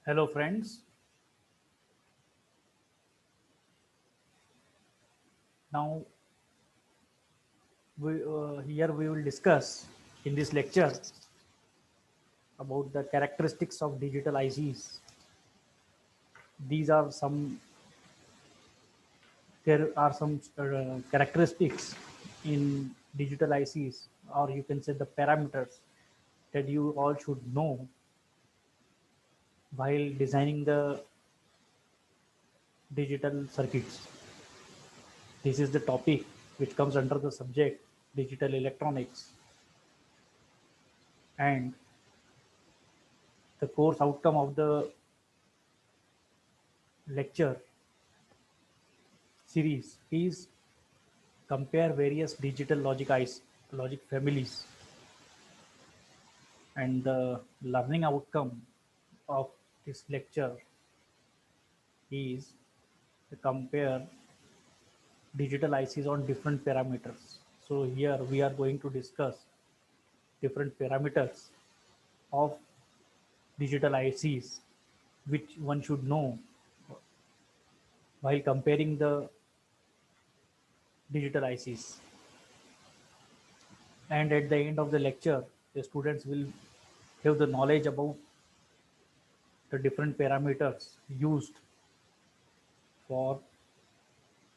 Hello friends, now here we will discuss in this lecture about the characteristics of digital ICs. These are some There are some characteristics in digital ICs, or you can say the parameters that you all should know while designing the digital circuits. This is the topic which comes under the subject digital electronics, and the course outcome of the lecture series is compare various digital logic families, and the learning outcome of this lecture is to compare digital ICs on different parameters. So here we are going to discuss different parameters of digital ICs which one should know while comparing the digital ICs. And at the end of the lecture, the students will have the knowledge about the different parameters used for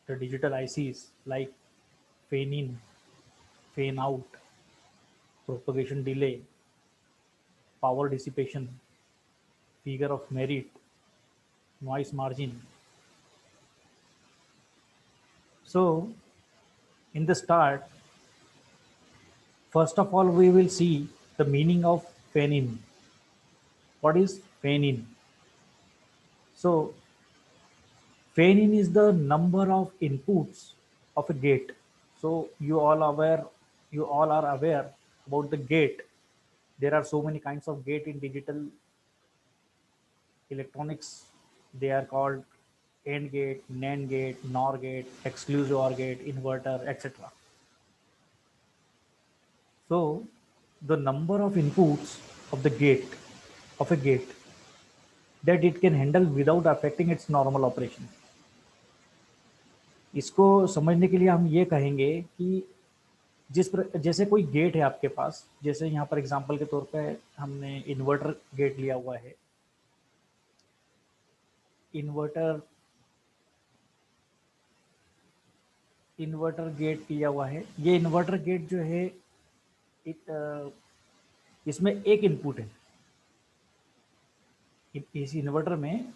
the digital ICs like fan in, fan out, propagation delay, power dissipation, figure of merit, noise margin. So in the start, first of all, we will see the meaning of fan in. What is fan in? So fan in is the number of inputs of a gate. So you all are aware about the gate. There are so many kinds of gate in digital electronics. They are called AND gate, NAND gate, NOR gate, exclusive OR gate, inverter, etc. So the number of inputs of the gate of a gate that it can handle without affecting its normal operation. इसको समझने के लिए हम ये कहेंगे कि जैसे कोई गेट है आपके पास, जैसे यहाँ पर एग्जांपल के तौर पे हमने इन्वर्टर गेट लिया हुआ है। इन्वर्टर इन्वर्टर गेट लिया हुआ है। ये इन्वर्टर गेट जो है इसमें एक इनपुट है। इस इन्वर्टर में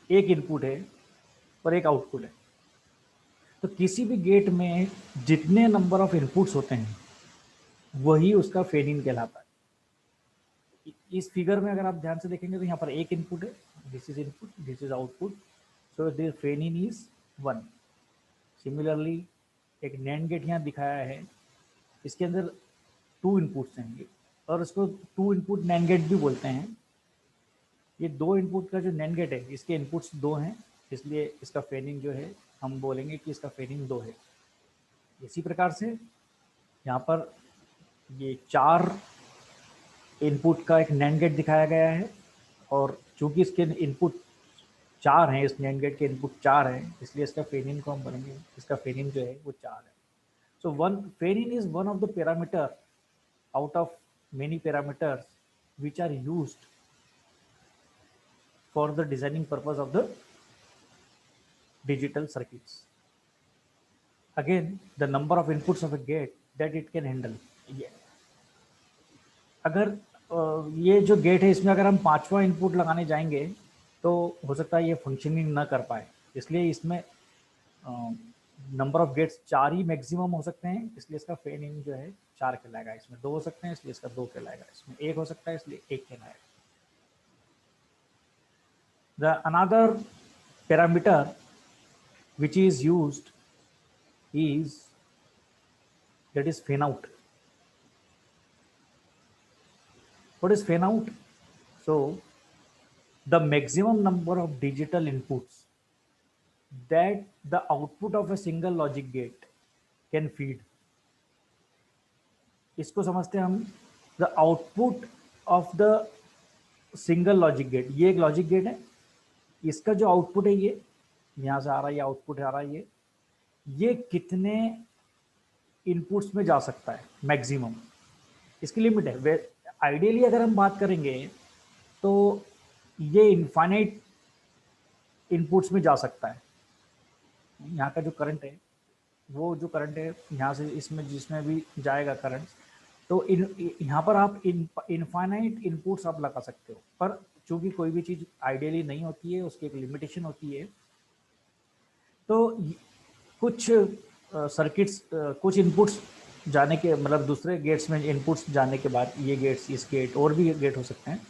एक इनपुट है और एक आउटपुट है। तो किसी भी गेट में जितने नंबर ऑफ इनपुट्स होते हैं वही उसका फेड इन कहलाता है। इस फिगर में अगर आप ध्यान से देखेंगे तो यहाँ पर एक इनपुट है, this is input, this is output, so this fed in is 1। Similarly एक नैंड गेट यहाँ दिखाया है, इसके अंदर 2 इनपुट्स हैं और इसको 2 इनपुट नैंड गेट भी बोलते हैं। ये 2 इनपुट का जो नैंड गेट है इसके इनपुट्स 2 हैं, इसलिए इसका फेडिंग जो है हम बोलेंगे कि इसका फेडिंग 2 है। इसी प्रकार से यहाँ पर ये 4 इनपुट का एक नैंड गेट दिखाया गया है और चूंकि इसके इनपुट 4 हैं, इस नैंड गेट के इनपुट 4 हैं, इसलिए इसका फेडिंग को हम बोलेंगे, इसका फेडिंग जो है वो 4 है। So one fading is one of the parameter out of many parameters which are used for the designing purpose of the digital circuits. Again, the number of inputs of a gate that it can handle. अगर ये जो gate है इसमें अगर हम 5वां input लगाने जाएंगे तो हो सकता है ये फंक्शनिंग ना कर पाए, इसलिए इसमें नंबर ऑफ गेट्स 4 ही मैक्सिमम हो सकते हैं, इसलिए इसका फेन इन जो है 4 कहलाएगा। इसमें 2 हो सकते हैं इसलिए इसका 2 कहलाएगा, इसमें 1 हो सकता है इसलिए 1 कहलाएगा। The another parameter which is used is that is fan out. What is fan out? So the maximum number of digital inputs that the output of a single logic gate can feed. इसको समझते हैं हम the output of the single logic gate, ये एक logic gate है, इसका जो output है ये यहाँ से आ रहा है, ये आउटपुट आ रहा है, ये कितने इनपुट्स में जा सकता है मैक्सिमम, इसकी लिमिट है। आइडियली अगर हम बात करेंगे तो ये इनफाइनाइट इनपुट्स में जा सकता है। यहाँ का जो करंट है, वो जो करंट है यहाँ से इसमें जिसमें भी जाएगा करंट, तो यहाँ पर आप इनफाइनाइट इनपुट्स आप लगा सकते हो, पर चूंकि कोई भी चीज़ आइडियली नहीं होती है, उसकी एक लिमिटेशन होती है। तो कुछ सर्किट्स, कुछ इनपुट्स जाने के मतलब दूसरे गेट्स में इनपुट्स जाने के बाद, ये गेट्स, इस गेट और भी गेट हो सकते हैं,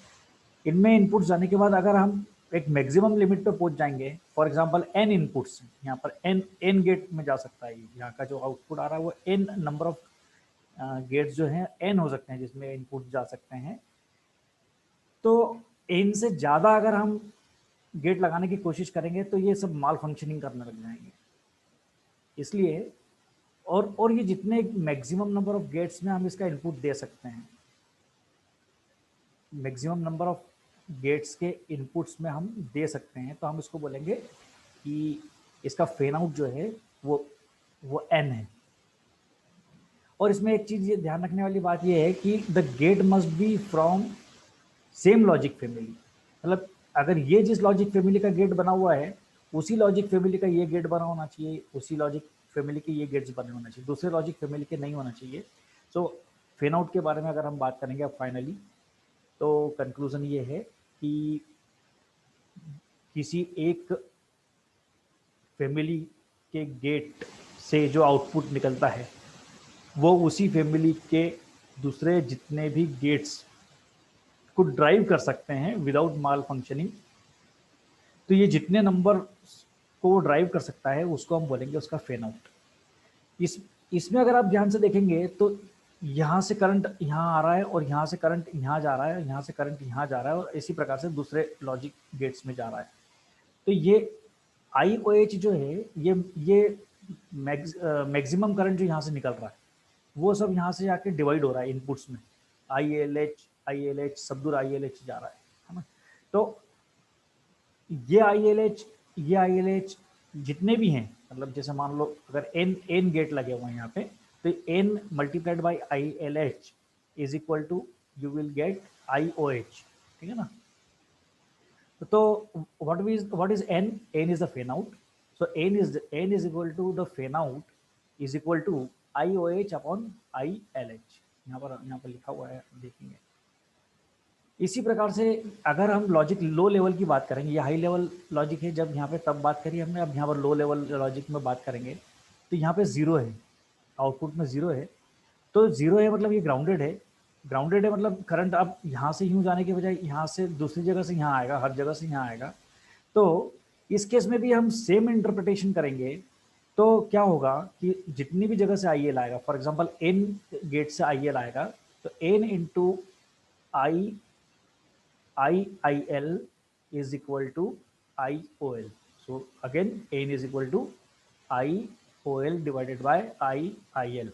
इनमें इनपुट्स जाने के बाद अगर हम एक मैक्सिमम लिमिट पे पहुंच जाएंगे, फॉर एग्जांपल n इनपुट्स, यहाँ पर n गेट में जा सकता है, यहाँ का जो आउटपुट आ रहा है वो n नंबर ऑफ गेट्स जो हैं n हो सकते हैं जिसमें इनपुट जा सकते हैं। तो n से ज़्यादा अगर हम गेट लगाने की कोशिश करेंगे तो ये सब माल फंक्शनिंग करने लग जाएंगे। इसलिए और ये जितने मैक्सिमम नंबर ऑफ गेट्स में हम इसका इनपुट दे सकते हैं, मैक्सिमम नंबर ऑफ गेट्स के इनपुट्स में हम दे सकते हैं, तो हम इसको बोलेंगे कि इसका फैन आउट जो है वो n है। और इसमें एक चीज़ ये ध्यान रखने वाली बात ये है कि the gate must be from same logic family, मतलब अगर ये जिस लॉजिक फैमिली का गेट बना हुआ है उसी लॉजिक फैमिली का ये गेट बना होना चाहिए, उसी लॉजिक फैमिली के ये गेट्स बने होना चाहिए, दूसरे लॉजिक फैमिली के नहीं होना चाहिए। सो फैन आउट के बारे में अगर हम बात करेंगे अब फाइनली, तो कंक्लूजन ये है कि किसी एक फैमिली के गेट से जो आउटपुट निकलता है वो उसी फैमिली के दूसरे जितने भी गेट्स को ड्राइव कर सकते हैं विदाउट माल फंक्शनिंग। तो ये जितने नंबर को ड्राइव कर सकता है उसको हम बोलेंगे उसका फैन आउट। इसमें अगर आप ध्यान से देखेंगे तो यहाँ से करंट यहाँ आ रहा है और यहाँ से करंट यहाँ जा रहा है, यहाँ से करंट यहाँ जा रहा है और इसी प्रकार से दूसरे लॉजिक गेट्स में जा रहा है। तो ये IOH जो है ये मैक्सिमम करंट जो यहाँ से निकल रहा है वो सब यहाँ से जाके डिवाइड हो रहा है इनपुट्स में, ILH सब दूर ILH जा रहा है ना। तो ये ILH जितने भी हैं, मतलब जैसे मान लो अगर n गेट लगे हुए हैं यहाँ पे, तो n multiplied by ILH is equal to you will get IOH, ठीक है ना। तो what is n is the fan out, so n is equal to the fan out is equal to IOH upon ILH, यहाँ पर लिखा हुआ है, देखेंगे। इसी प्रकार से अगर हम लॉजिक लो लेवल की बात करेंगे, ये हाई लेवल लॉजिक है जब यहाँ पे तब बात करी हमने, अब यहाँ पर लो लेवल लॉजिक में बात करेंगे तो यहाँ पे जीरो है, आउटपुट में जीरो है। तो जीरो है मतलब ये ग्राउंडेड है मतलब करंट अब यहाँ से यूँ जाने के बजाय यहाँ से दूसरी जगह से यहाँ आएगा, हर जगह से यहाँ आएगा। तो इस केस में भी हम सेम इंटरप्रिटेशन करेंगे, तो क्या होगा कि जितनी भी जगह से IL आएगा, फॉर एग्जांपल n गेट से IL आएगा, तो n into IIL is equal to IOL. So again n is equal to IOL divided by IIL.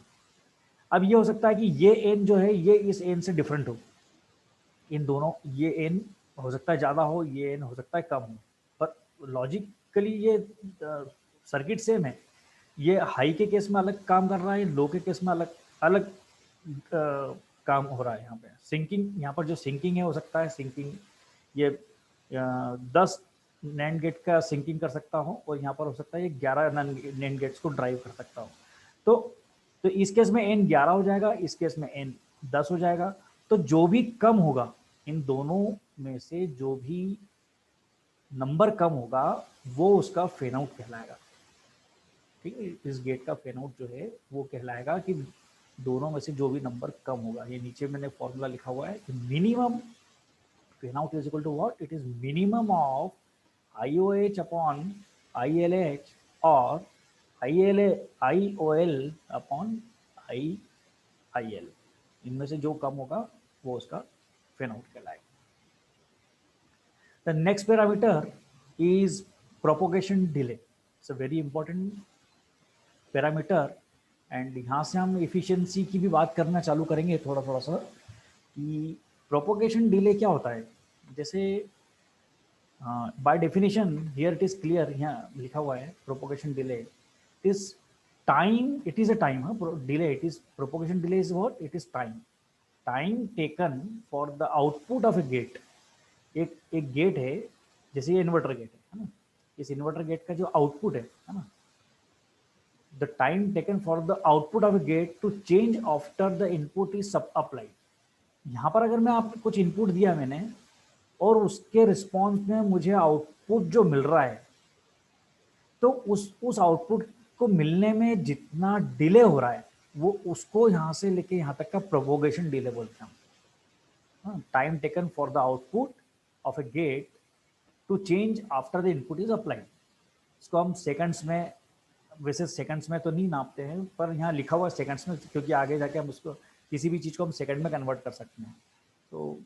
अब ये हो सकता है कि ये n जो है ये इस n से डिफरेंट हो, इन दोनों, ये n हो सकता है ज़्यादा हो, ये n हो सकता है कम हो, पर लॉजिकली ये सर्किट सेम है। ये हाई के केस में अलग काम कर रहा है, लो के केस में अलग काम हो रहा है। यहाँ पे सिंकिंग, यहाँ पर जो सिंकिंग है हो सकता है सिंकिंग ये 10 नैंड गेट का सिंकिंग कर सकता हो और यहाँ पर हो सकता है ये 11 नैंड गेट्स को ड्राइव कर सकता हो। तो इस केस में n 11 हो जाएगा, इस केस में n 10 हो जाएगा। तो जो भी कम होगा, इन दोनों में से जो भी नंबर कम होगा वो उसका फैन आउट कहलाएगा, ठीक है। इस गेट का फैन आउट जो है वो कहलाएगा कि दोनों में से जो भी नंबर कम होगा। ये नीचे मैंने फॉर्मूला लिखा हुआ है कि minimum fan out is equal to what, it is minimum of IOH upon ILH और IOL अपॉन IIL, इनमें से जो कम होगा वो उसका फैन आउट कहलाएगा। The next parameter is propagation delay, it's a very important parameter and यहाँ से हम एफिशिएंसी की भी बात करना चालू करेंगे थोड़ा सा। कि प्रोपोगेशन डिले क्या होता है। जैसे by definition here it is clear, यहाँ लिखा हुआ है propagation delay is time, it is a time, delay it is, propagation delay is what, it is time taken for the output of a gate. एक gate है, जैसे ये inverter gate है ना, इस इन्वर्टर गेट का जो आउटपुट है ना, the time taken for the output of a gate to change after the input is सब अप्लाइड। यहाँ पर अगर मैं आपको कुछ इनपुट दिया मैंने और उसके रिस्पॉन्स में मुझे आउटपुट जो मिल रहा है, तो उस आउटपुट को मिलने में जितना डिले हो रहा है वो उसको यहाँ से लेके यहाँ तक का प्रोपोगेशन डिले बोलते हैं। Time taken for the output of a gate to change after the input is applied. इसको हम सेकंड्स में, वैसे सेकंड्स में तो नहीं नापते हैं, पर यहाँ लिखा हुआ है सेकंड्स में, क्योंकि आगे जाके हम उसको किसी भी चीज़ को हम सेकंड में कन्वर्ट कर सकते हैं। तो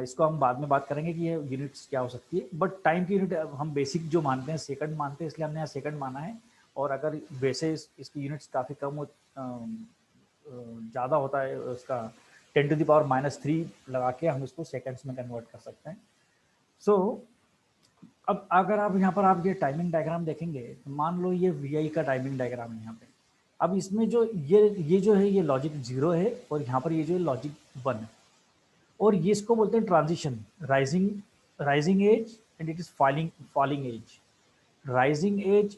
इसको हम बाद में बात करेंगे कि ये यूनिट्स क्या हो सकती है, बट टाइम की यूनिट हम बेसिक जो मानते हैं सेकंड मानते हैं, इसलिए हमने यहाँ सेकंड माना है। और अगर वैसे इसकी यूनिट्स काफ़ी कम ज़्यादा होता है, उसका 10⁻³ लगा के हम इसको सेकंड्स में कन्वर्ट कर सकते हैं। सो अब अगर आप यहाँ पर आप ये टाइमिंग डायग्राम देखेंगे, तो मान लो ये वी का टाइमिंग डायग्राम है यहाँ पे। अब इसमें जो ये जो है ये लॉजिक 0 है, और यहाँ पर ये जो है लॉजिक 1 है, और ये इसको बोलते हैं transition, rising edge and it is falling edge. Rising edge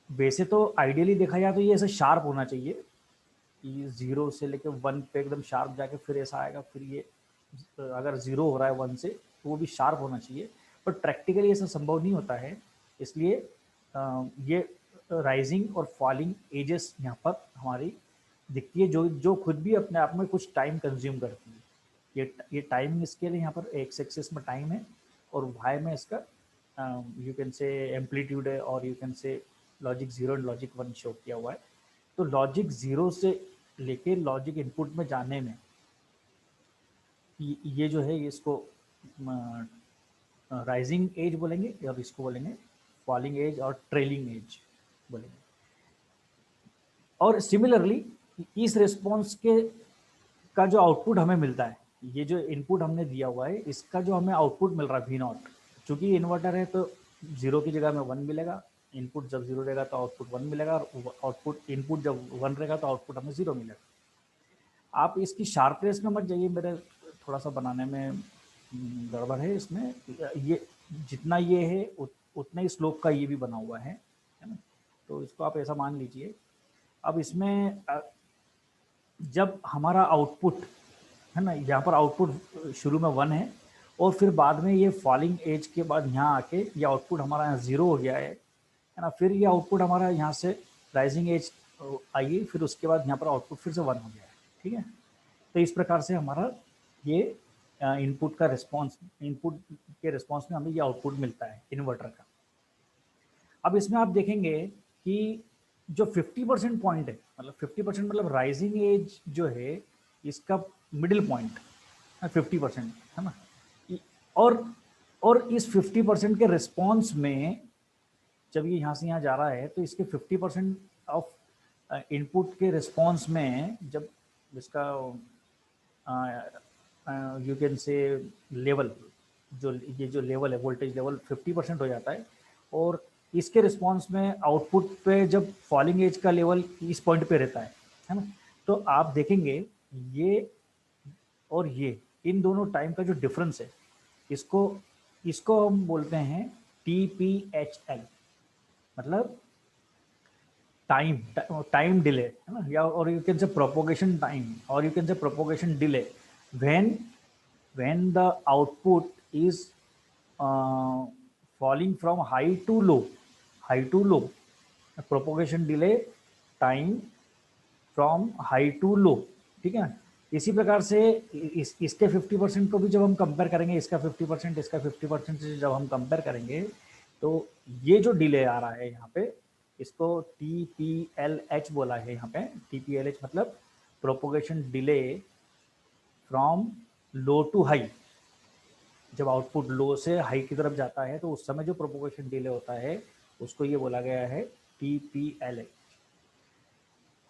वैसे तो आइडियली देखा जाए तो ये ऐसे शार्प होना चाहिए कि 0 से लेकर 1 पे एकदम शार्प जाके फिर ऐसा आएगा, फिर ये अगर 0 हो रहा है 1 से तो वो भी शार्प होना चाहिए, पर प्रैक्टिकली ऐसा संभव नहीं होता है। इसलिए ये राइजिंग और फॉलिंग एजेस यहाँ पर हमारी दिखती है, जो खुद भी अपने आप में कुछ टाइम कंज्यूम करती है। ये टाइमिंग स्केल यहाँ पर एक्स एक्सिस में टाइम है, और वाई में इसका यू कैन से एम्पलीट्यूड है, और यू कैन से लॉजिक 0 एंड लॉजिक 1 शो किया हुआ है। तो लॉजिक 0 से लेके लॉजिक इनपुट में जाने में ये जो है इसको राइजिंग एज बोलेंगे, और इसको बोलेंगे फॉलिंग एज और ट्रेलिंग एज बोलेंगे। और सिमिलरली इस रिस्पॉन्स के का जो आउटपुट हमें मिलता है, ये जो इनपुट हमने दिया हुआ है, इसका जो हमें आउटपुट मिल रहा है V0, चूंकि इन्वर्टर है तो 0 की जगह में 1 मिलेगा, इनपुट जब 0 रहेगा तो आउटपुट 1 मिलेगा, और आउटपुट इनपुट जब 1 रहेगा तो आउटपुट हमें 0 मिलेगा। आप इसकी शार्पनेस में मत जाइए, मेरे थोड़ा सा बनाने में गड़बड़ है इसमें। ये जितना ये है उतना ही स्लोप का ये भी बना हुआ है ना, तो इसको आप ऐसा मान लीजिए। अब इसमें जब हमारा आउटपुट है ना, यहाँ पर आउटपुट शुरू में 1 है, और फिर बाद में ये फॉलिंग एज के बाद यहाँ आके ये आउटपुट हमारा यहाँ 0 हो गया है ना, फिर ये आउटपुट हमारा यहाँ से राइजिंग एज आई, फिर उसके बाद यहाँ पर आउटपुट फिर से 1 हो गया है। ठीक है, तो इस प्रकार से हमारा ये इनपुट का रिस्पॉन्स, इनपुट के रिस्पॉन्स में हमें ये आउटपुट मिलता है इन्वर्टर का। अब इसमें आप देखेंगे कि जो 50% पॉइंट है, मतलब 50% मतलब राइजिंग एज जो है इसका मिडिल पॉइंट 50% है ना, और इस 50% के रिस्पॉन्स में जब ये यहाँ से यहाँ जा रहा है, तो इसके 50% ऑफ इनपुट के रिस्पॉन्स में जब इसका यू कैन से लेवल, जो ये जो लेवल है वोल्टेज लेवल 50% हो जाता है, और इसके रिस्पॉन्स में आउटपुट पे जब फॉलिंग एज का लेवल इस पॉइंट पे रहता है ना, तो आप देखेंगे ये और ये इन दोनों टाइम का जो डिफरेंस है, इसको हम बोलते हैं TPHL, मतलब टाइम डिले है ना, या और you can say propagation time, और you can say propagation delay when the output is falling from high to low, propagation delay time from high to low। ठीक है, इसी प्रकार से इसके 50% को भी जब हम कंपेयर करेंगे, इसका 50%, इसका 50% से जब हम कंपेयर करेंगे, तो ये जो डिले आ रहा है यहाँ पे, इसको TPLH बोला है यहाँ पे। TPLH मतलब propagation delay from low to high. जब आउटपुट लो से हाई की तरफ जाता है तो उस समय जो प्रोपोगेशन डिले होता है उसको ये बोला गया है TPLH।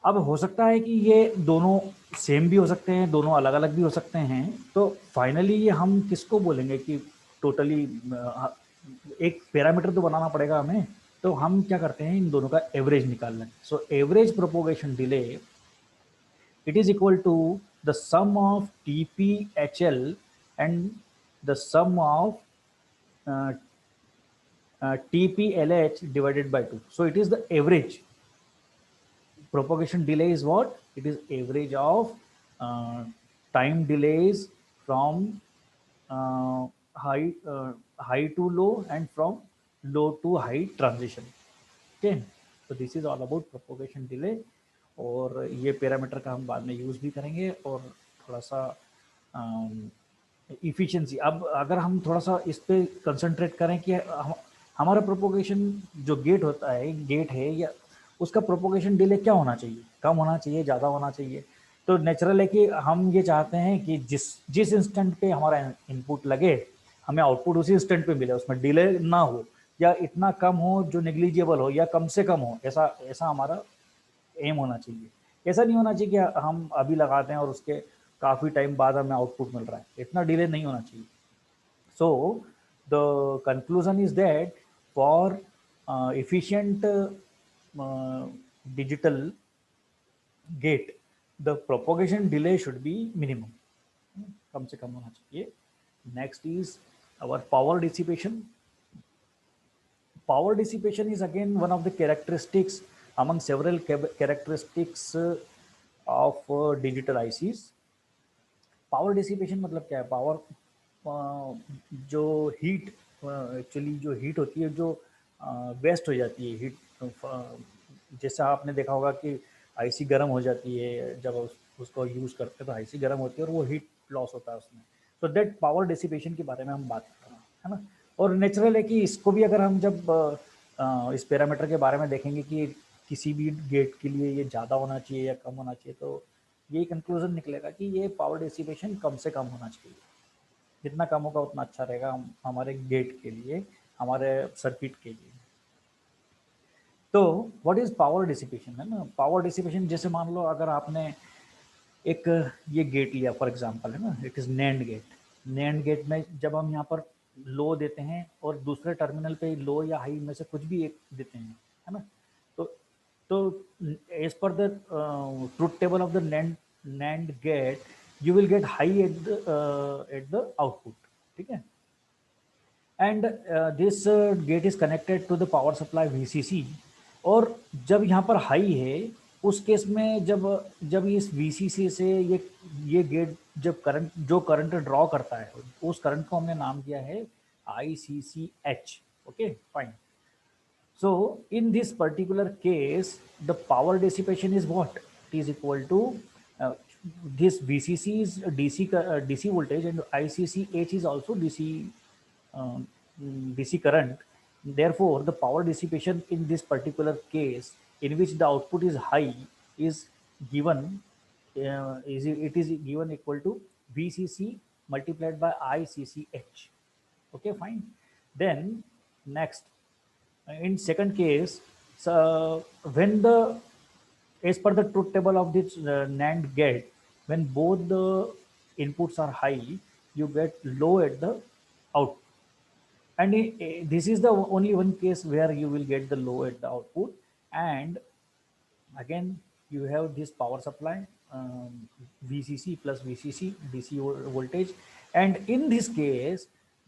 अब हो सकता है कि ये दोनों सेम भी हो सकते हैं, दोनों अलग अलग भी हो सकते हैं। तो फाइनली ये हम किसको बोलेंगे कि टोटली एक पैरामीटर तो बनाना पड़ेगा हमें। तो हम क्या करते हैं, इन दोनों का एवरेज निकाल लें। So average propagation delay, it is equal to the sum of TPHL and the sum of uh, TPLH divided by 2. So it is the average. Propagation delay is what? It is average of time delays from uh, high to low and from low to high transition. Okay, so this is all about propagation delay. और ये parameter का हम बाद में use भी करेंगे। और थोड़ा सा इफ़िशियंसी, अब अगर हम थोड़ा सा इस पे कंसंट्रेट करें कि हमारा प्रोपोगेशन जो गेट होता है, गेट है, या उसका प्रोपोगेशन डिले क्या होना चाहिए, कम होना चाहिए, ज़्यादा होना चाहिए। तो नेचुरल है कि हम ये चाहते हैं कि जिस जिस इंस्टेंट पे हमारा इनपुट लगे, हमें आउटपुट उसी इंस्टेंट पे मिले, उसमें डिले ना हो, या इतना कम हो जो नेग्लिजिबल हो, या कम से कम हो। ऐसा ऐसा हमारा एम होना चाहिए। ऐसा नहीं होना चाहिए कि हम अभी लगाते हैं और उसके काफ़ी टाइम बाद हमें आउटपुट मिल रहा है, इतना डिले नहीं होना चाहिए। So the conclusion is that for efficient digital gate, the propagation delay should be minimum, कम से कम होना चाहिए। Next is our power dissipation. Power dissipation is again one of the characteristics among several characteristics of digital ICs. Power dissipation मतलब क्या है? Power जो heat, actually जो heat होती है, जो वेस्ट हो जाती है हीट। जैसा आपने देखा होगा कि आईसी गर्म हो जाती है, जब उसको यूज़ करते हैं तो आईसी गर्म होती है और वो हीट लॉस होता है उसमें। तो दैट पावर डिसिपेशन के बारे में हम बात कर रहे हैं, है ना। और नेचुरल है कि इसको भी अगर हम जब इस पैरामीटर के बारे में देखेंगे कि किसी भी गेट के लिए ये ज़्यादा होना चाहिए या कम होना चाहिए, तो यही कंक्लूजन निकलेगा कि ये पावर डिसिपेशन कम से कम होना चाहिए। जितना कम होगा उतना अच्छा रहेगा हमारे गेट के लिए, हमारे सर्किट के लिए। तो व्हाट इज पावर डिसिपेशन, है ना। पावर डिसिपेशन जैसे मान लो अगर आपने एक ये गेट लिया फॉर एग्जांपल, है ना, it is NAND gate. NAND gate में जब हम यहाँ पर लो देते हैं और दूसरे टर्मिनल पे लो या हाई में से कुछ भी एक देते हैं, है ना, तो तो एज पर the truth table of the NAND gate, you will get high at the output, ठीक है। And this gate is connected to the power supply VCC। और जब यहाँ पर हाई है, उस केस में जब जब इस VCC से ये गेट जब करंट ड्रॉ करता है, उस करंट को हमने नाम दिया है ICCH। Okay fine. So in this particular case, the power dissipation is what? It is equal to this VCC is DC voltage and ICCH is also DC current. Therefore, the power dissipation in this particular case, in which the output is high, is given it is given equal to VCC multiplied by ICCH. Okay, fine. Then next, in second case, so when the, as per the truth table of this NAND gate, when both the inputs are high, you get low at the output. And this is the only one case where you will get the low at the output. And again, you have this power supply, VCC plus VCC DC voltage. And in this case,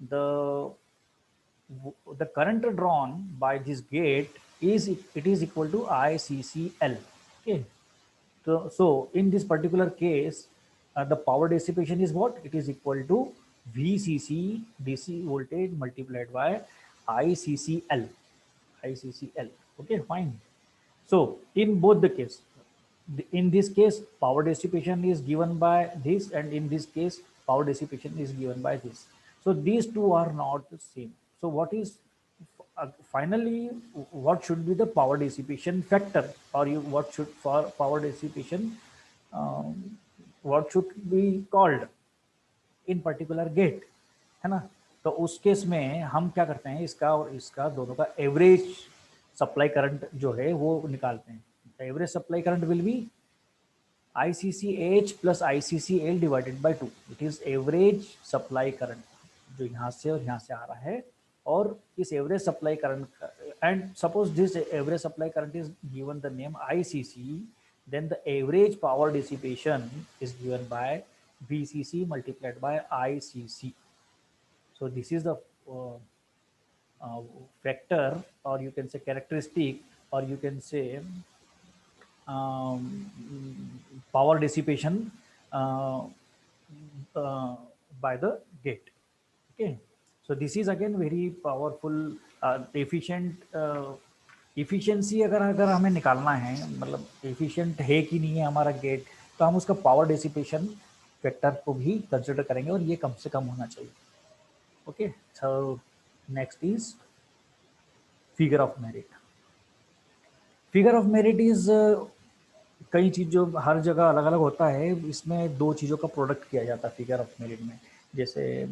the current drawn by this gate is equal to ICCL. Okay, so in this particular case, the power dissipation is what? It is equal to VCC DC voltage multiplied by ICCL. ICCL. Okay, fine. So in both the case, in this case, power dissipation is given by this, and in this case, power dissipation is given by this. So these two are not the same. So what is finally, what should be the power dissipation factor, or what should for power dissipation, what should be called in particular gate, है ना। तो उस case में हम क्या करते हैं, इसका और इसका दोनों का एवरेज सप्लाई करंट जो है वो निकालते हैं। the average supply current will be ICCH plus ICCL divided by 2. It is average supply current जो यहाँ से और यहाँ से आ रहा है, और इस average supply current, and suppose this average supply current is given the name ICC, then the average power dissipation is given by VCC multiplied by ICC. So this is the factor, or you can say characteristic, or you can say power dissipation by the gate. Okay, so this is again very powerful efficient efficiency. अगर हमें निकालना है, मतलब efficient है कि नहीं है हमारा गेट, तो हम उसका पावर डिसिपेशन फैक्टर को भी कंसिडर करेंगे, और ये कम से कम होना चाहिए. Okay, so next is figure of merit. Figure of merit is कई चीज़ों, हर जगह अलग अलग होता है. इसमें दो चीज़ों का प्रोडक्ट किया जाता है फिगर ऑफ मेरिट में. जैसे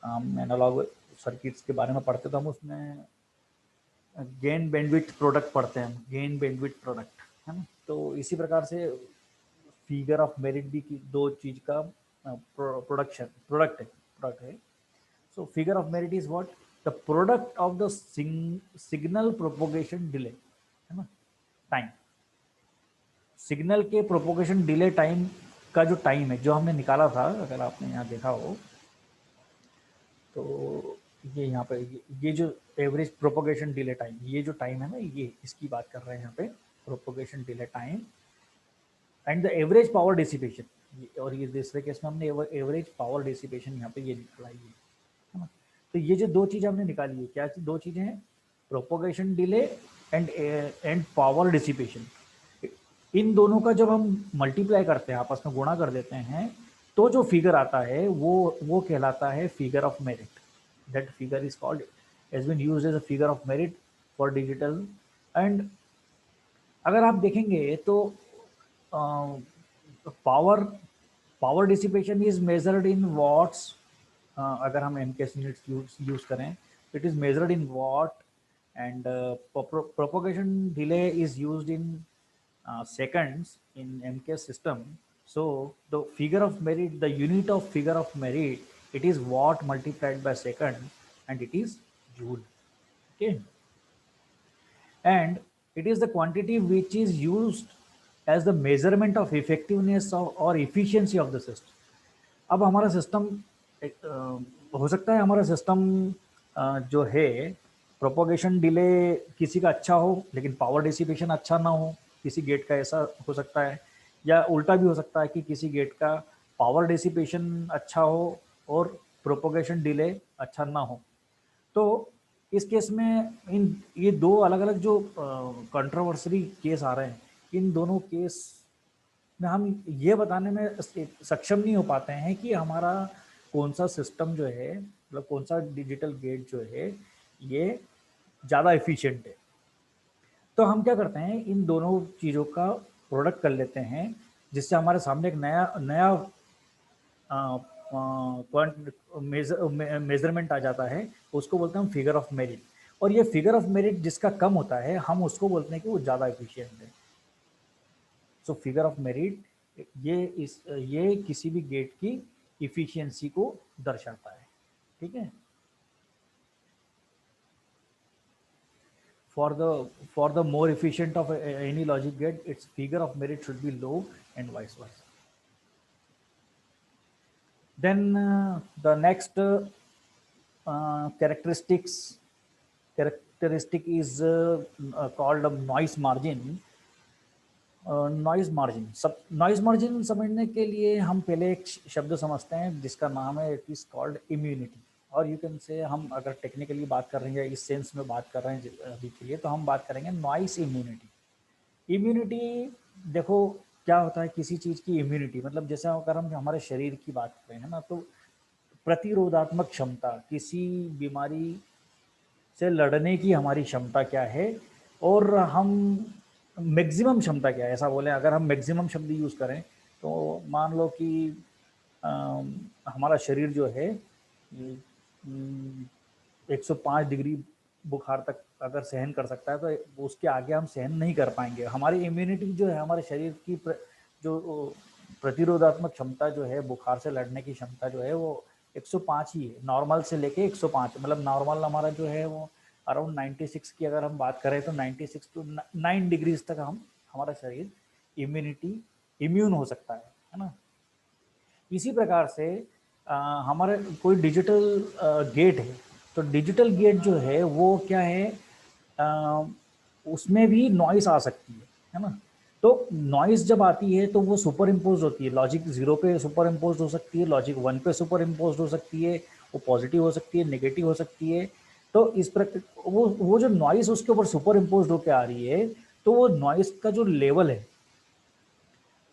हम एनालॉग सर्किट्स के बारे में पढ़ते तो हम उसमें गेन बैंडविड्थ प्रोडक्ट पढ़ते हैं, गेन बैंडविड्थ प्रोडक्ट, है ना. तो इसी प्रकार से फिगर ऑफ मेरिट भी दो चीज़ का प्रोडक्ट है. So figure of merit is what, the product of the signal propagation delay, है ना, टाइम. सिग्नल के प्रोपोगेशन डिले टाइम का जो टाइम है, जो हमने निकाला था, अगर आपने यहाँ देखा हो तो ये यहाँ पे ये जो एवरेज प्रोपोगेशन डिले टाइम, ये जो टाइम है ना, ये इसकी बात कर रहे हैं यहाँ पे, propagation delay time and the average power dissipation. और ये दूसरे केस में हमने एवरेज पावर डिसिपेशन यहाँ पे ये निकाला, ये है ना. तो ये जो दो चीज़ें हमने निकाली है, क्या दो चीज़ें हैं, propagation delay and power dissipation. इन दोनों का जब हम मल्टीप्लाई करते हैं, आपस में गुणा कर देते हैं, तो जो फिगर आता है वो कहलाता है figure of merit. That figure is called, has been used as a figure of merit for digital. And अगर आप देखेंगे तो power dissipation is measured in watts. अगर हम MKS यूनिट्स यूज करें, it is measured in watt, and propagation delay is used in seconds in MKS system. So the figure of merit, the unit of figure of merit, it is watt multiplied by second, and it is joule. Okay, and it is the quantity which is used as the measurement of effectiveness or efficiency of the system. अब हमारा system हो सकता है, हमारा system जो है, propagation delay किसी का अच्छा हो लेकिन पावर डिसिपेशन अच्छा ना हो, किसी गेट का ऐसा हो सकता है. या उल्टा भी हो सकता है कि किसी गेट का पावर डिसिपेशन अच्छा हो और प्रोपोगेशन डिले अच्छा ना हो. तो इस केस में ये दो अलग अलग जो कंट्रोवर्सरी केस आ रहे हैं, इन दोनों केस में हम ये बताने में सक्षम नहीं हो पाते हैं कि हमारा कौन सा सिस्टम जो है, मतलब कौन सा डिजिटल गेट जो है, ये ज़्यादा एफिशिएंट है. तो हम क्या करते हैं, इन दोनों चीज़ों का प्रोडक्ट कर लेते हैं, जिससे हमारे सामने एक नया मेजरमेंट आ जाता है. उसको बोलते हैं हम फिगर ऑफ मेरिट. और ये फिगर ऑफ मेरिट जिसका कम होता है, हम उसको बोलते हैं कि वो ज़्यादा एफिशिएंट है. सो फिगर ऑफ मेरिट ये किसी भी गेट की इफिशियंसी को दर्शाता है. ठीक है. For the more efficient of any logic gate, its figure of merit should be low, and vice versa. Then the next characteristic is called noise margin. Noise margin समझने के लिए हम पहले एक शब्द समझते हैं जिसका नाम है, इट इज कॉल्ड इम्यूनिटी. और यू कैन से, हम अगर टेक्निकली बात कर रहे हैं, इस सेंस में बात कर रहे हैं अभी के लिए, तो हम बात करेंगे नॉइज इम्यूनिटी. इम्यूनिटी देखो क्या होता है, किसी चीज़ की इम्यूनिटी मतलब, जैसे अगर हम हमारे शरीर की बात करें, है ना, तो प्रतिरोधात्मक क्षमता, किसी बीमारी से लड़ने की हमारी क्षमता क्या है, और हम मैक्सिमम क्षमता क्या है, ऐसा बोले. अगर हम मैक्सिमम शब्द यूज़ करें तो मान लो कि हमारा शरीर जो है 105 डिग्री बुखार तक अगर सहन कर सकता है तो उसके आगे हम सहन नहीं कर पाएंगे। हमारी इम्यूनिटी जो है, हमारे शरीर की जो प्रतिरोधात्मक क्षमता जो है, बुखार से लड़ने की क्षमता जो है वो 105 ही है, नॉर्मल से लेके 105। मतलब नॉर्मल हमारा जो है वो अराउंड 96 की अगर हम बात करें तो 96 टू 9 डिग्रीज तक हमारा शरीर इम्यून हो सकता है ना। इसी प्रकार से हमारे कोई डिजिटल गेट है, तो डिजिटल गेट जो है वो क्या है, उसमें भी नॉइस आ सकती है ना। तो नॉइस जब आती है तो वो सुपर इम्पोज होती है, लॉजिक 0 पे सुपर इम्पोज हो सकती है, लॉजिक 1 पे सुपर इम्पोज हो सकती है, वो पॉजिटिव हो सकती है, नेगेटिव हो सकती है। तो इस प्रकार वो जो नॉइस उसके ऊपर सुपर इम्पोज होकर आ रही है, तो वो नॉइस का जो लेवल है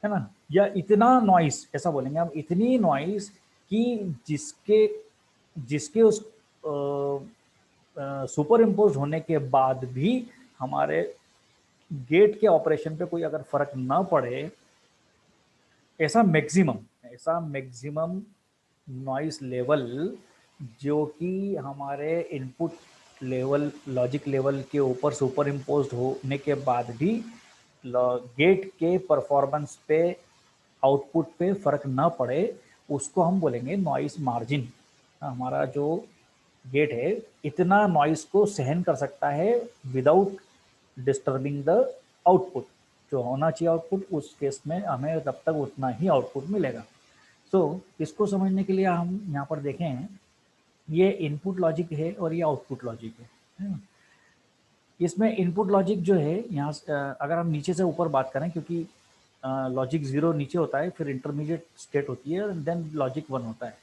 ना, या इतना नॉइस, ऐसा बोलेंगे हम, इतनी नॉइस कि जिसके जिसके उस सुपर इम्पोज होने के बाद भी हमारे गेट के ऑपरेशन पे कोई अगर फर्क ना पड़े, ऐसा मैक्सिमम नॉइस लेवल जो कि हमारे इनपुट लेवल, लॉजिक लेवल के ऊपर सुपर इम्पोज होने के बाद भी गेट के परफॉर्मेंस पे, आउटपुट पे फर्क ना पड़े, उसको हम बोलेंगे नॉइस मार्जिन। हमारा जो गेट है इतना नॉइस को सहन कर सकता है विदाउट डिस्टर्बिंग द आउटपुट। जो होना चाहिए आउटपुट, उस केस में हमें तब तक उतना ही आउटपुट मिलेगा। सो इसको समझने के लिए हम यहाँ पर देखें, ये इनपुट लॉजिक है और ये आउटपुट लॉजिक है ना। इसमें इनपुट लॉजिक जो है यहाँ अगर हम नीचे से ऊपर बात करें, क्योंकि लॉजिक 0 नीचे होता है, फिर इंटरमीडिएट स्टेट होती है, देन लॉजिक 1 होता है।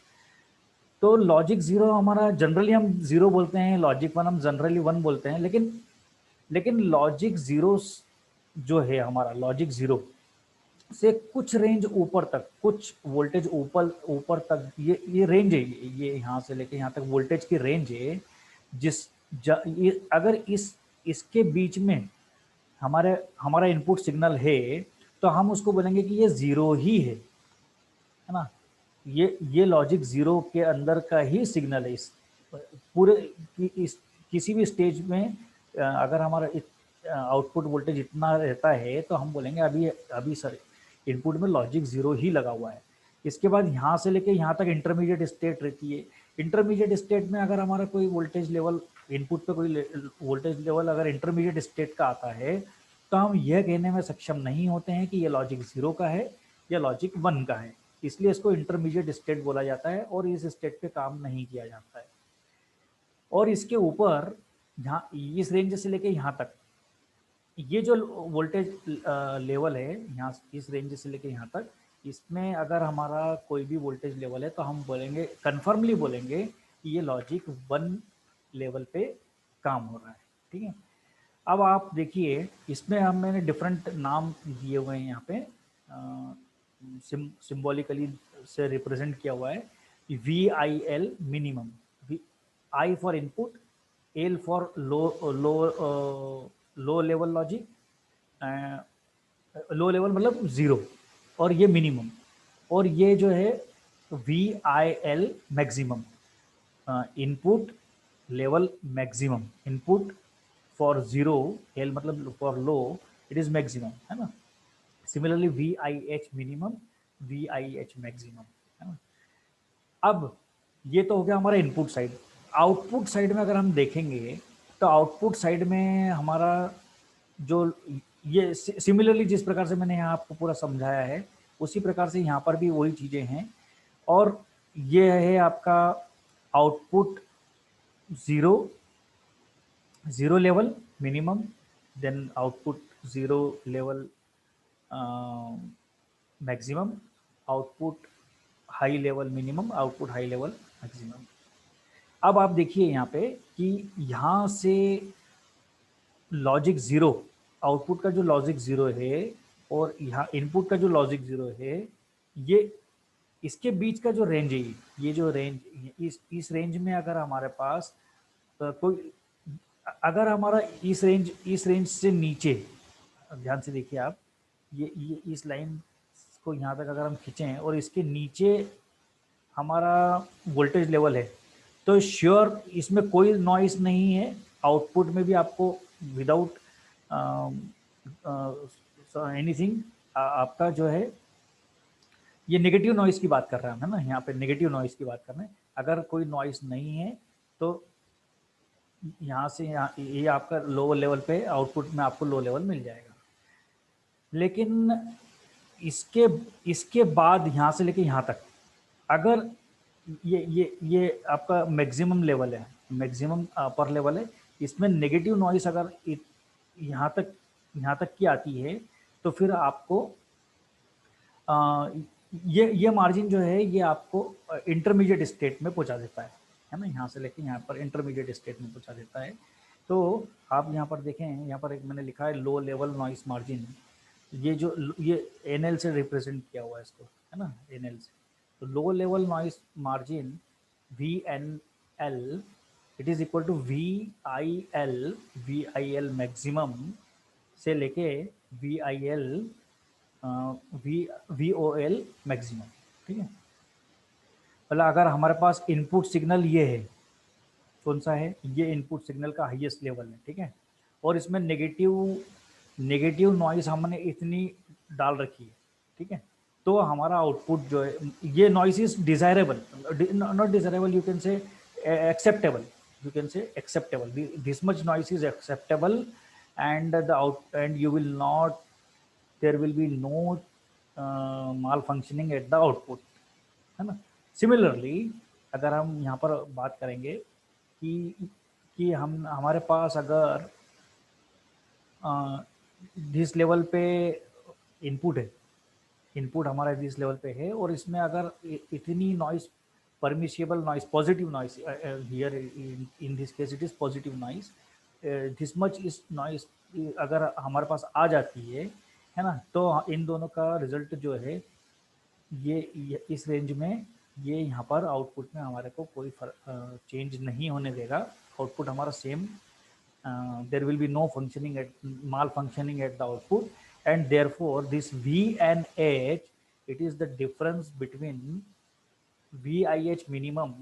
तो लॉजिक 0 हमारा जनरली हम 0 बोलते हैं, लॉजिक 1 हम जनरली 1 बोलते हैं, लेकिन लॉजिक 0 जो है हमारा, लॉजिक 0 से कुछ रेंज ऊपर तक, कुछ वोल्टेज ऊपर ऊपर तक, ये रेंज है, ये यहाँ से लेके यहाँ तक वोल्टेज की रेंज है। ये अगर इसके बीच में हमारा इनपुट सिग्नल है, तो हम उसको बोलेंगे कि ये 0 ही है ना। ये लॉजिक 0 के अंदर का ही सिग्नल है। इस पूरे इस किसी भी स्टेज में अगर हमारा आउटपुट वोल्टेज इतना रहता है, तो हम बोलेंगे अभी सर इनपुट में लॉजिक 0 ही लगा हुआ है। इसके बाद यहाँ से लेके यहाँ तक इंटरमीडिएट स्टेट रहती है। इंटरमीडिएट स्टेट में अगर हमारा कोई वोल्टेज लेवल, इनपुट पे कोई वोल्टेज लेवल अगर इंटरमीडिएट स्टेट का आता है, तो हम यह कहने में सक्षम नहीं होते हैं कि ये लॉजिक 0 का है या लॉजिक 1 का है। इसलिए इसको इंटरमीडिएट स्टेट बोला जाता है और इस स्टेट पे काम नहीं किया जाता है। और इसके ऊपर यहाँ इस रेंज से लेके यहाँ तक ये जो वोल्टेज लेवल है, यहाँ इस रेंज से लेके यहाँ तक, इसमें अगर हमारा कोई भी वोल्टेज लेवल है तो हम बोलेंगे, कन्फर्मली बोलेंगे कि ये लॉजिक 1 लेवल पे काम हो रहा है। ठीक है। अब आप देखिए, इसमें मैंने डिफरेंट नाम दिए हुए हैं यहाँ पे, सिम्बॉलिकली से रिप्रेजेंट किया हुआ है। VIL minimum, I for input, L for low level logic, low level मतलब 0, और ये मिनिमम, और ये जो है VIL maximum, input level maximum, input for 0, L मतलब for low, it is maximum, है ना। Similarly VIH minimum, VIH maximum, है ना। अब ये तो हो गया हमारा इनपुट साइड। आउटपुट साइड में अगर हम देखेंगे, तो आउटपुट साइड में हमारा जो ये सिमिलरली जिस प्रकार से मैंने यहाँ आपको पूरा समझाया है, उसी प्रकार से यहाँ पर भी वही चीज़ें हैं। और ये है आपका output 0 level minimum, then output 0 level maximum, output high level minimum, output high level maximum. अब आप देखिए यहाँ पे कि यहाँ से लॉजिक 0, आउटपुट का जो लॉजिक 0 है और यहाँ इनपुट का जो लॉजिक 0 है, ये इसके बीच का जो रेंज है, ये जो रेंज, इस रेंज में अगर हमारे पास कोई, अगर हमारा इस रेंज से नीचे, ध्यान से देखिए आप, ये इस लाइन को यहाँ तक अगर हम खींचें और इसके नीचे हमारा वोल्टेज लेवल है, तो श्योर इसमें कोई नॉइस नहीं है, आउटपुट में भी आपको विदाउट एनीथिंग आपका जो है, ये नेगेटिव नॉइस की बात कर रहे हैं हम, है ना, यहाँ पे नेगेटिव नॉइस की बात कर रहे हैं। अगर कोई नॉइस नहीं है तो यहाँ से यहाँ ये आपका लो लेवल पे आउटपुट में आपको लो लेवल मिल जाएगा। लेकिन इसके इसके बाद यहाँ से लेके यहाँ तक अगर ये आपका मैक्सिमम लेवल है, मैक्सिमम अपर लेवल है, इसमें नेगेटिव नॉइस अगर यहाँ तक की आती है तो फिर आपको ये मार्जिन जो है ये आपको इंटरमीडिएट स्टेट में पहुंचा देता है ना, यहाँ से लेके यहाँ पर इंटरमीडिएट स्टेट में पहुंचा देता है। तो आप यहाँ पर देखें, यहाँ पर एक मैंने लिखा है लो लेवल नॉइस मार्जिन, ये जो ये एनएल से रिप्रेजेंट किया हुआ है इसको, है ना, एनएल से। तो low level noise margin VNL it is equal to VIL maximum से लेके VOL मैक्सिमम, ठीक है। मतलब अगर हमारे पास इनपुट सिग्नल ये है, कौन सा है, ये इनपुट सिग्नल का हाईएस्ट लेवल है, ठीक है, और इसमें नेगेटिव नॉइस हमने इतनी डाल रखी है, ठीक है, तो हमारा आउटपुट जो है, ये noise is desirable, not desirable, you can से acceptable, you can say acceptable, this much noise is acceptable, and and you will not, there will be no malfunctioning at the output, है ना। Similarly अगर हम यहाँ पर बात करेंगे कि हमारे पास अगर जिस लेवल पे इनपुट है, इनपुट हमारा जिस लेवल पे है, और इसमें अगर इतनी noise, permissible noise, positive noise, here in this case it is positive noise, this much is noise अगर हमारे पास आ जाती है ना, तो इन दोनों का रिजल्ट जो है ये इस रेंज में, ये यहाँ पर आउटपुट में हमारे को कोई चेंज नहीं होने देगा, आउटपुट हमारा same, there will be no functioning at malfunctioning at the output, and therefore this V and H, it is the difference between VIH minimum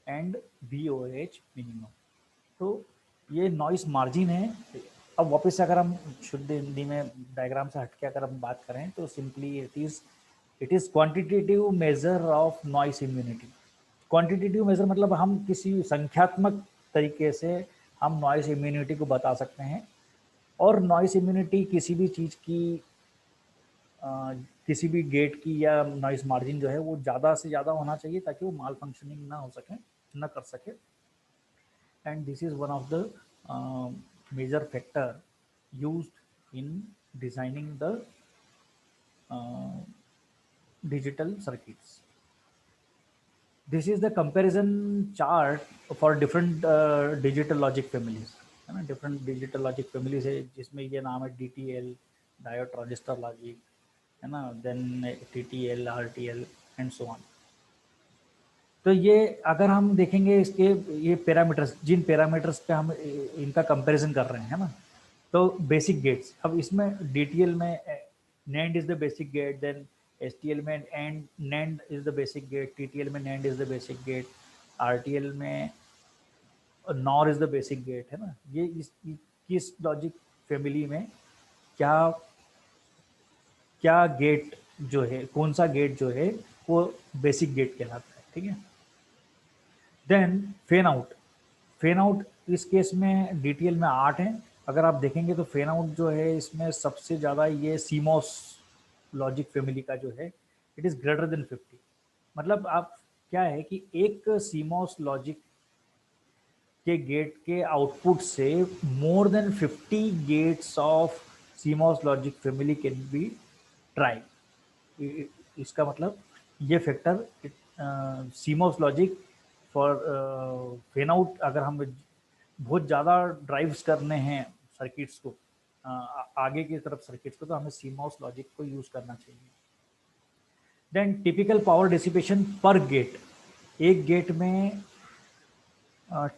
and VOH minimum. तो ये नॉइस मार्जिन है। अब वापस से अगर हम शुद्ध हिंदी में डायग्राम से हटके अगर हम बात करें तो simply it is quantitative measure of noise immunity. Quantitative measure मतलब हम किसी संख्यात्मक तरीके से हम नॉइस इम्यूनिटी को बता सकते हैं, और नॉइस इम्यूनिटी किसी भी चीज़ की किसी भी गेट की या नॉइस मार्जिन जो है वो ज़्यादा से ज़्यादा होना चाहिए ताकि वो माल फंक्शनिंग ना हो सके, ना कर सके। And this is one of the major factor used in designing the digital circuits. This is the comparison chart for different digital logic families, है ना, डिफरेंट डिजिटल लॉजिक फैमिलीज है जिसमें ये नाम है DTL, डायोड ट्रांजिस्टर लॉजिक, है ना, then TTL, RTL and so on. तो ये अगर हम देखेंगे इसके ये पैरामीटर्स, जिन पैरामीटर्स पे हम इनका कंपैरिजन कर रहे हैं, है ना, तो बेसिक गेट्स, अब इसमें DTL में NAND is the basic gate, then STL में and NAND is the basic gate, TTL में NAND is the basic gate, RTL में NOR is the basic gate, है ना। ये किस लॉजिक फैमिली में क्या गेट जो है, कौन सा गेट जो है वो बेसिक गेट कहलाता है, ठीक है। देन फैन आउट इस केस में DTL में 8 हैं। अगर आप देखेंगे तो फैन आउट जो है इसमें सबसे ज़्यादा ये CMOS लॉजिक फैमिली का जो है इट इज़ ग्रेटर देन 50। मतलब आप क्या है कि एक CMOS लॉजिक के गेट के आउटपुट से more than 50 gates of CMOS logic family can be try. इसका मतलब ये factor CMOS logic for fan out, अगर हम बहुत ज़्यादा ड्राइव्स करने हैं सर्किट्स को, आगे की तरफ सर्किट्स को, तो हमें CMOS लॉजिक को यूज़ करना चाहिए। देन टिपिकल पावर डिसिपेशन पर गेट, एक गेट में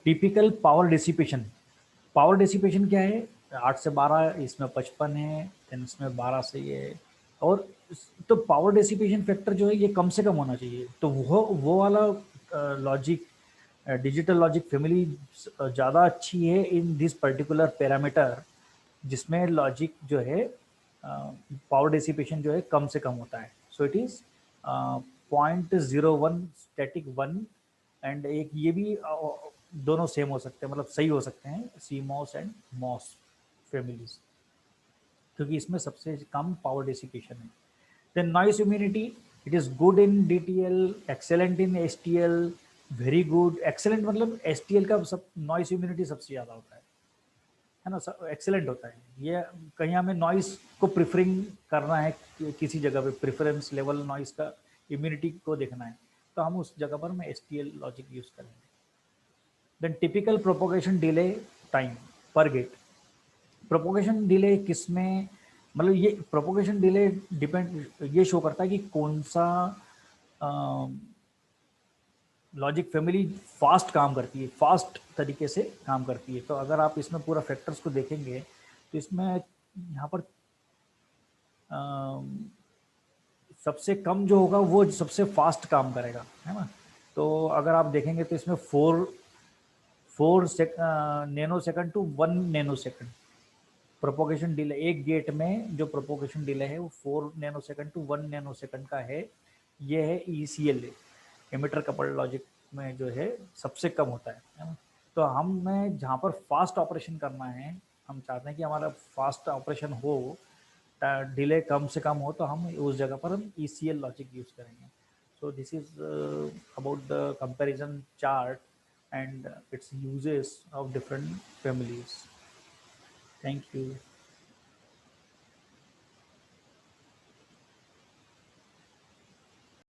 टिपिकल पावर डिसिपेशन क्या है, 8 से 12, इसमें 55 है, देन इसमें 12 से ये, और तो पावर डिसिपेशन फैक्टर जो है ये कम से कम होना चाहिए। तो वो वाला लॉजिक डिजिटल लॉजिक फैमिली ज़्यादा अच्छी है इन दिस पर्टिकुलर पैरामीटर, जिसमें लॉजिक जो है पावर डिसिपेशन जो है कम से कम होता है. So it is 0.01 static 1, and एक ये भी दोनों सेम हो सकते हैं, मतलब सही हो सकते हैं, CMOS एंड MOS फैमिलीज, क्योंकि इसमें सबसे कम पावर डिसिपेशन है. Then noise immunity, it is good in DTL, excellent in STL, very good. Excellent मतलब STL का सब नॉइस इम्यूनिटी सबसे ज़्यादा होता है ना, एक्सेलेंट होता है. ये कहीं हमें नॉइस को प्रिफरिंग करना है, किसी जगह पे प्रेफरेंस लेवल नॉइस का इम्यूनिटी को देखना है, तो हम उस जगह पर मैं STL लॉजिक यूज़ करेंगे. Then typical propagation delay time per gate. Propagation delay किस में, मतलब ये प्रोपोगेशन डिले डिपेंड, ये शो करता है कि कौन सा लॉजिक फैमिली फास्ट काम करती है, फास्ट तरीके से काम करती है. तो अगर आप इसमें पूरा फैक्टर्स को देखेंगे तो इसमें यहाँ पर सबसे कम जो होगा वो सबसे फास्ट काम करेगा, है ना. तो अगर आप देखेंगे तो इसमें 4 nanosecond to 1 nanosecond propagation delay, एक गेट में जो प्रोपोगेशन डिले है वो 4 nanosecond to 1 nanosecond का है. ये है ECL, एमिटर कपल्ड लॉजिक में जो है सबसे कम होता है ना. तो हमें जहाँ पर फास्ट ऑपरेशन करना है, हम चाहते हैं कि हमारा फास्ट ऑपरेशन हो, डिले कम से कम हो, तो हम उस जगह पर हम ECL लॉजिक यूज़ करेंगे. So this is about the comparison chart and its uses of different families. Thank you.